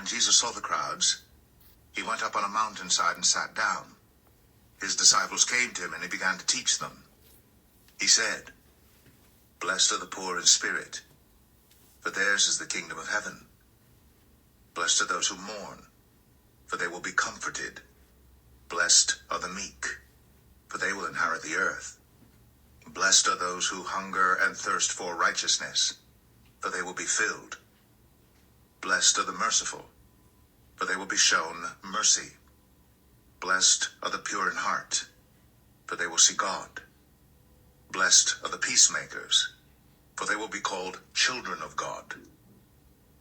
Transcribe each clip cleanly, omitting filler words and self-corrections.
Jesus saw the crowds, he went up on a mountainside and sat down. His disciples came to him, and he began to teach them. He said, "Blessed are the poor in spirit, for theirs is the kingdom of heaven. Blessed are those who mourn, for they will be comforted. Blessed are the meek, for they will inherit the earth. Blessed are those who hunger and thirst for righteousness, for they will be filled. Blessed are the merciful, for they will be shown mercy. Blessed are the pure in heart, for they will see God. Blessed are the peacemakers, for they will be called children of God.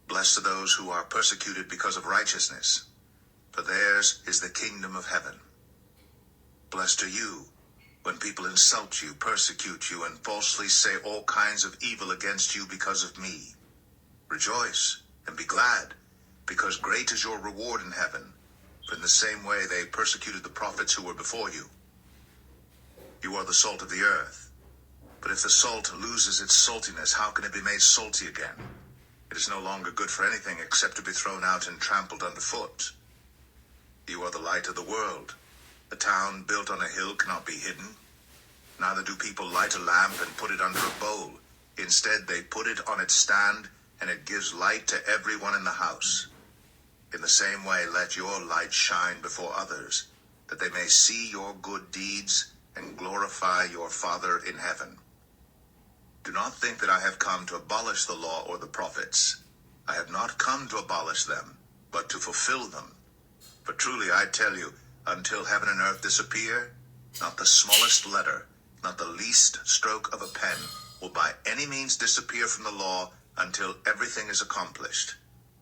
Blessed are those who are persecuted because of righteousness, for theirs is the kingdom of heaven. Blessed are you when people insult you, persecute you, and falsely say all kinds of evil against you because of me. Rejoice and be glad, because great is your reward in heaven, for in the same way they persecuted the prophets who were before you. You are the salt of the earth, but if the salt loses its saltiness, how can it be made salty again? It is no longer good for anything except to be thrown out and trampled underfoot. You are the light of the world. A town built on a hill cannot be hidden. Neither do people light a lamp and put it under a bowl. Instead, they put it on its stand, and it gives light to everyone in the house. In the same way, let your light shine before others, that they may see your good deeds and glorify your Father in heaven. Do not think that I have come to abolish the law or the prophets. I have not come to abolish them, but to fulfill them. For truly I tell you, until heaven and earth disappear, not the smallest letter, not the least stroke of a pen, will by any means disappear from the law until everything is accomplished.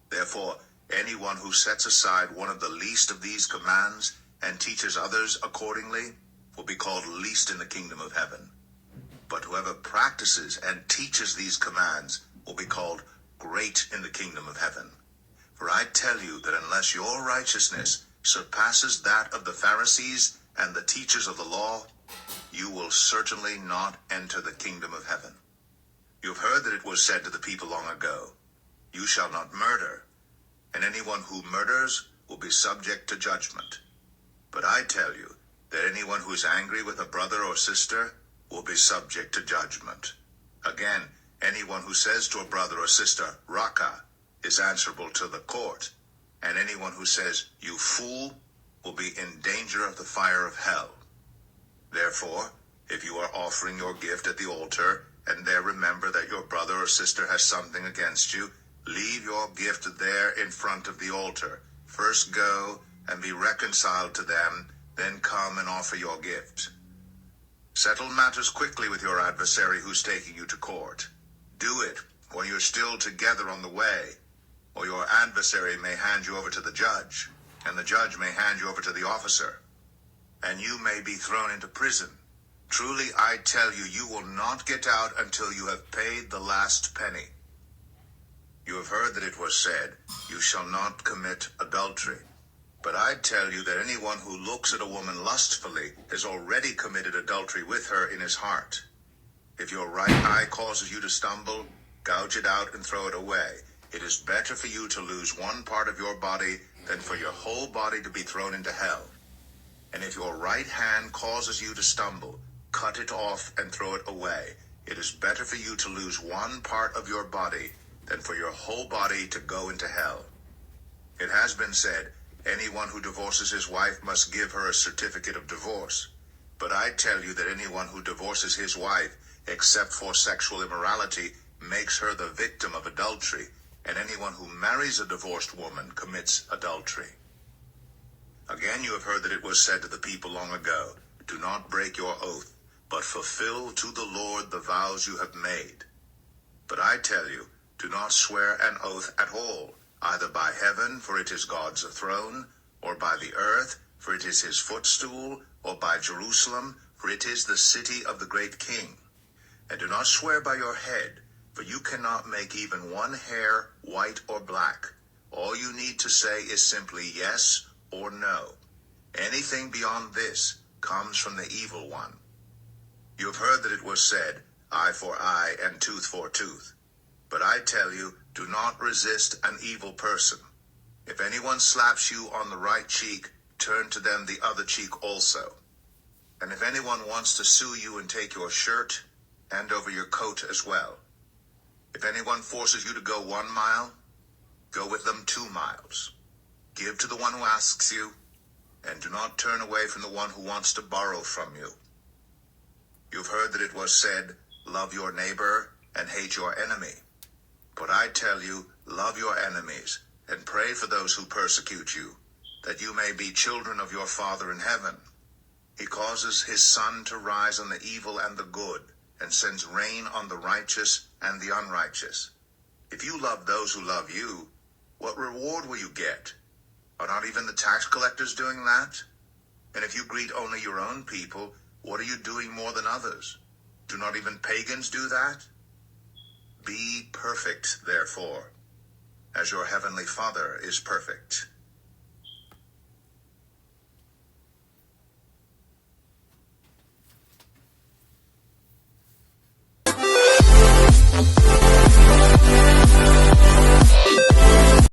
Therefore, anyone who sets aside one of the least of these commands and teaches others accordingly will be called least in the kingdom of heaven. But whoever practices and teaches these commands will be called great in the kingdom of heaven. For I tell you that unless your righteousness surpasses that of the Pharisees and the teachers of the law, you will certainly not enter the kingdom of heaven. You have heard that it was said to the people long ago, "You shall not murder, and anyone who murders will be subject to judgment." But I tell you that anyone who is angry with a brother or sister will be subject to judgment. Again, anyone who says to a brother or sister, "Raka," is answerable to the court, and anyone who says, "You fool," will be in danger of the fire of hell. Therefore, if you are offering your gift at the altar, and there remember that your brother or sister has something against you, leave your gift there in front of the altar. First go and be reconciled to them, then come and offer your gift. Settle matters quickly with your adversary who's taking you to court. Do it while you're still together on the way, or your adversary may hand you over to the judge, and the judge may hand you over to the officer, and you may be thrown into prison. Truly, I tell you, you will not get out until you have paid the last penny. You have heard that it was said, "You shall not commit adultery." But I tell you that anyone who looks at a woman lustfully has already committed adultery with her in his heart. If your right eye causes you to stumble, gouge it out and throw it away. It is better for you to lose one part of your body than for your whole body to be thrown into hell. And if your right hand causes you to stumble, cut it off and throw it away. It is better for you to lose one part of your body than for your whole body to go into hell. It has been said, anyone who divorces his wife must give her a certificate of divorce. But I tell you that anyone who divorces his wife, except for sexual immorality, makes her the victim of adultery, and anyone who marries a divorced woman commits adultery. Again, you have heard that it was said to the people long ago, "Do not break your oath, but fulfill to the Lord the vows you have made." But I tell you, do not swear an oath at all, either by heaven, for it is God's throne, or by the earth, for it is his footstool, or by Jerusalem, for it is the city of the great king. And do not swear by your head, for you cannot make even one hair white or black. All you need to say is simply yes or no. Anything beyond this comes from the evil one. You have heard that it was said, "Eye for eye and tooth for tooth." But I tell you, do not resist an evil person. If anyone slaps you on the right cheek, turn to them the other cheek also. And if anyone wants to sue you and take your shirt, hand over your coat as well. If anyone forces you to go 1 mile, go with them 2 miles. Give to the one who asks you, and do not turn away from the one who wants to borrow from you. You've heard that it was said, love your neighbor and hate your enemy. But I tell you, love your enemies and pray for those who persecute you, that you may be children of your Father in heaven. He causes his sun to rise on the evil and the good, and sends rain on the righteous and the unrighteous. If you love those who love you, what reward will you get? Are not even the tax collectors doing that? And if you greet only your own people, what are you doing more than others? Do not even pagans do that? Be perfect, therefore, as your heavenly Father is perfect.